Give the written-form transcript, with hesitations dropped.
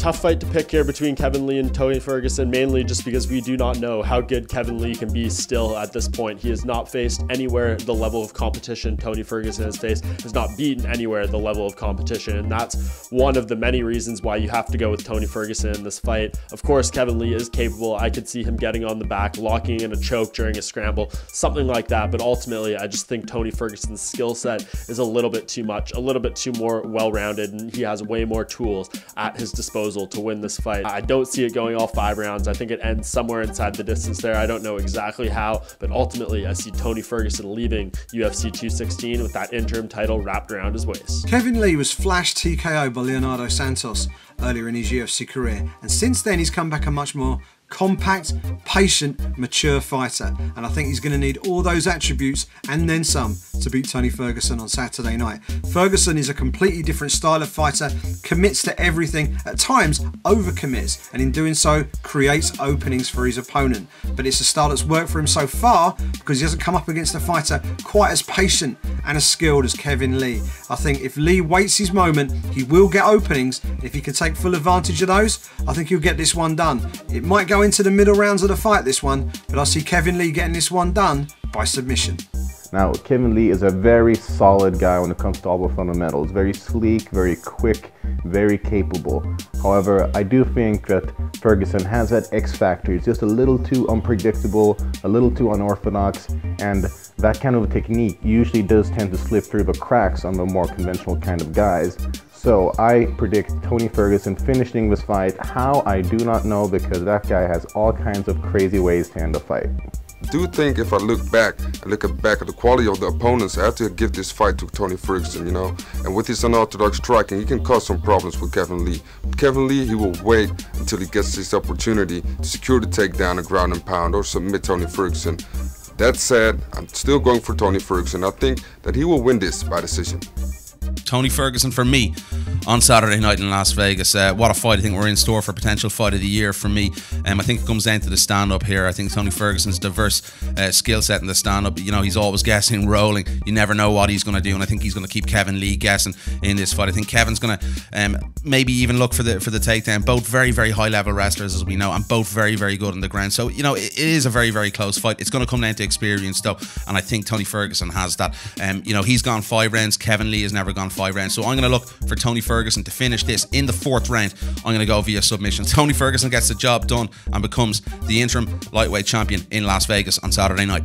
tough fight to pick here between Kevin Lee and Tony Ferguson, mainly just because we do not know how good Kevin Lee can be still at this point. He has not faced anywhere the level of competition Tony Ferguson has faced, has not beaten anywhere the level of competition, and that's one of the many reasons why you have to go with Tony Ferguson in this fight. Of course, Kevin Lee is capable. I could see him getting on the back, locking in a choke during a scramble, something like that, but ultimately I just think Tony Ferguson's skill set is a little bit too much, a little bit too more well-rounded, and he has way more tools at his disposal to win this fight. I don't see it going all 5 rounds. I think it ends somewhere inside the distance there. I don't know exactly how, but ultimately I see Tony Ferguson leaving UFC 216 with that interim title wrapped around his waist. Kevin Lee was flash TKO by Leonardo Santos earlier in his UFC career, and since then he's come back a much more compact, patient, mature fighter, and I think he's going to need all those attributes and then some to beat Tony Ferguson on Saturday night. Ferguson is a completely different style of fighter, commits to everything, at times overcommits, and in doing so creates openings for his opponent, but it's a style that's worked for him so far because he hasn't come up against a fighter quite as patient and as skilled as Kevin Lee. I think if Lee waits his moment, he will get openings. If he can take full advantage of those, I think he'll get this one done. It might go into the middle rounds of the fight, this one, but I see Kevin Lee getting this one done by submission. Now, Kevin Lee is a very solid guy when it comes to all the fundamentals. Very sleek, very quick, very capable. However, I do think that Ferguson has that X factor. He's just a little too unpredictable, a little too unorthodox, and that kind of a technique usually does tend to slip through the cracks on the more conventional kind of guys. So I predict Tony Ferguson finishing this fight. How, I do not know, because that guy has all kinds of crazy ways to end the fight. I do think if I look back at the quality of the opponents, I have to give this fight to Tony Ferguson, you know. And with his unorthodox striking, he can cause some problems with Kevin Lee. But Kevin Lee, he will wait until he gets this opportunity to secure the takedown, a ground and pound, or submit Tony Ferguson. That said, I'm still going for Tony Ferguson. I think that he will win this by decision. Tony Ferguson for me on Saturday night in Las Vegas. What a fight. I think we're in store for potential fight of the year for me. I think it comes down to the stand-up here. I think Tony Ferguson's diverse skill set in the stand-up. You know, he's always guessing, rolling. You never know what he's going to do, and I think he's going to keep Kevin Lee guessing in this fight. I think Kevin's going to maybe even look for the takedown. Both very, very high-level wrestlers, as we know, and both very, very good on the ground. So, you know, it is a very, very close fight. It's going to come down to experience, though, and I think Tony Ferguson has that. You know, he's gone 5 rounds. Kevin Lee has never gone 5 rounds. So I'm going to look for Tony Ferguson to finish this in the 4th round. I'm going to go via submission. Tony Ferguson gets the job done and becomes the interim lightweight champion in Las Vegas on Saturday night.